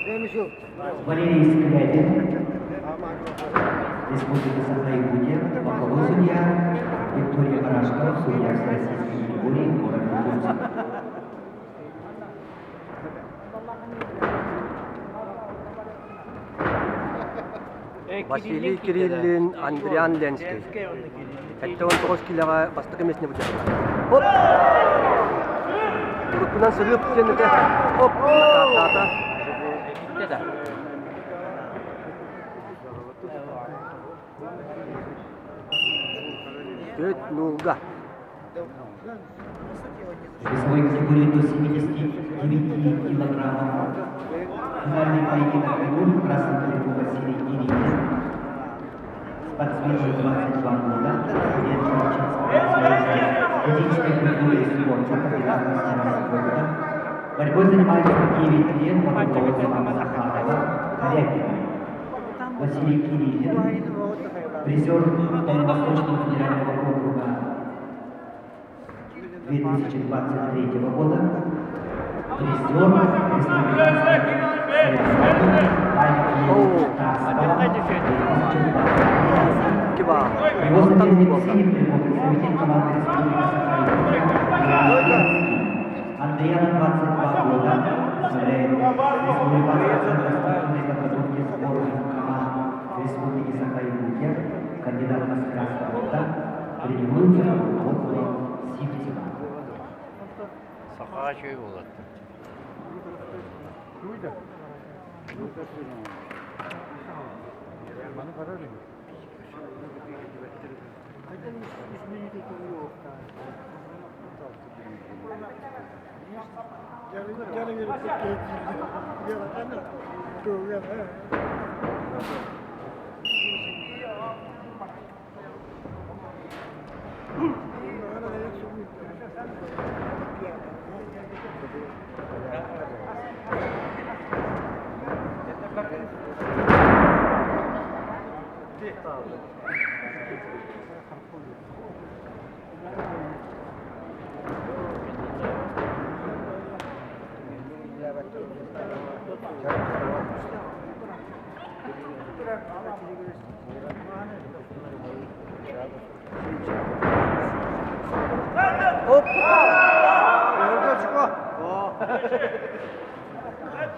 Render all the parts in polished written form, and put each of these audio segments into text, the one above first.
Валерий Скрябин, Республика Саха-Якутия, боковой судья, Виктория Барашкова, судья всероссийской категории, город Иркутск. Василий Кириллин, Андриан Ленский. Это он Троскилера постакоместный будет. Оп! Кунан сырып кеннете. Оп! Та-та-та. Где-то. Тет нуга. Весовой категории до 79 килограммов. Финальный поединок идут в красном берегу Василий Кириллин. Спортсмен 22 года. Физической культуры и спорта, кандидат в мастера спорта. Борьбой занимается 9 лет под руководством Захарова, Корякина. Василий Кириллин, призер Дальневосточного федерального округа 2023 года, призер республиканской соревнований Его соперник в синем трибуне представитель команды Республика Саха-Якутия Андриан, 22 года, представляет Республиканский центр спортивной подготовки сборных команд Республики Саха-Якутия, кандидат в мастера спорта, тренируется под руководством Сиптина. Сахара чөй болады.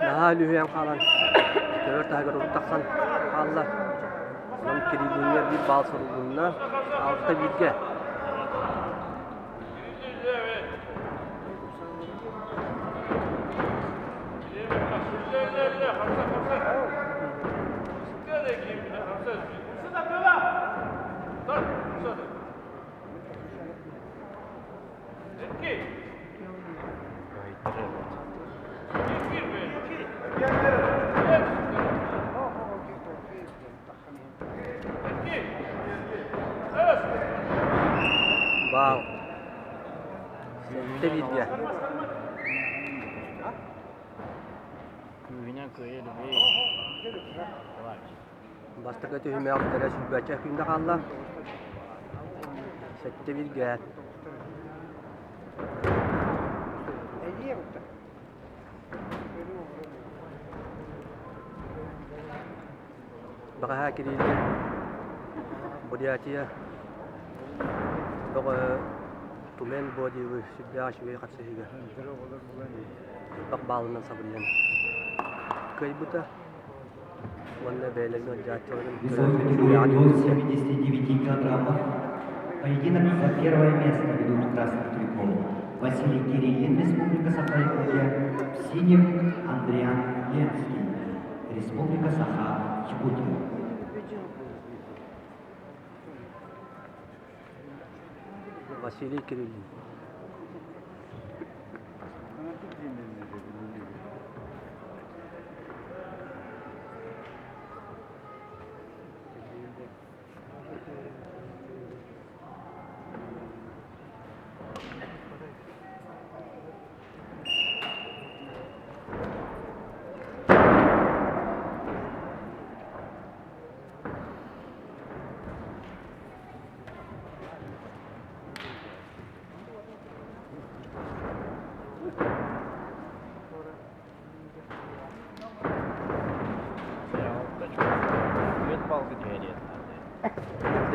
Daha lühyen kalan. Dört aygar urtaksan kalla. Onun kiriliğine bir bal sorulduğunda altta bilge. Wow. Sette bilge. Kuyuna koyalım. Bastıkta tühüme aktarı sübberçe kuyunda kalla. Sette bilge. Baka kirili. Bodiyatiya. Baka tumen bodi ve sübber şüve katsıhiga. Bak bağlınan sabriyen. Kaybuta. Весовой категории до 79 килограммов. Поединок за первое место ведут красный трикол Василий Кириллин, Республика Саха-Якутия, в синем Андриан Ленский, Республика Саха-Якутия. Василий Кириллин.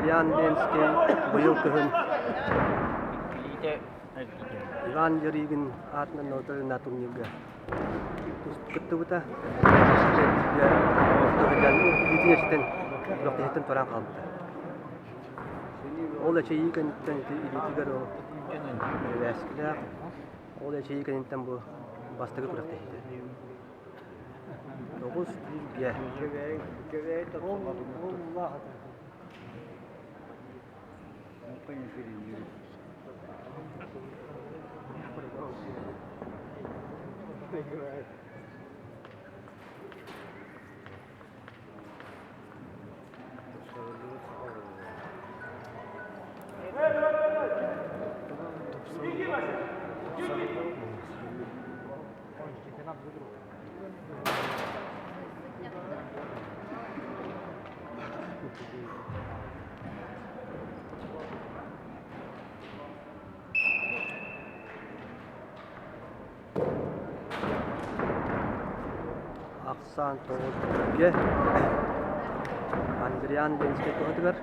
Андриан Ленский быйыл кыһын Иван Юрийгин атынан нотарына турнирга кыттыбыта итинештен локтехтен торан калбыта. Ол эче ийгенден илитигер ол вәскилер. Ол эче ийгенден бу бастыгы туракта. 9 ге. Aksan 9 ге. Андриан Ленский тоғытығыр.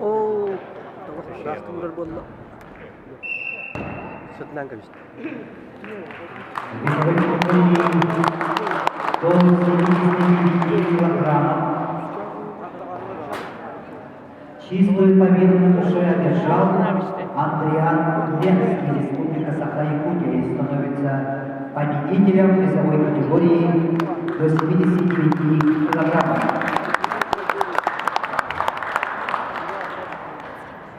Oo, rastımlar bolla. Sırtlan kavişti. Чистую победу на душе одержал Андриан Ленский, Республика Саха-Якутия, и становится победителем весовой категории до 79 килограммов.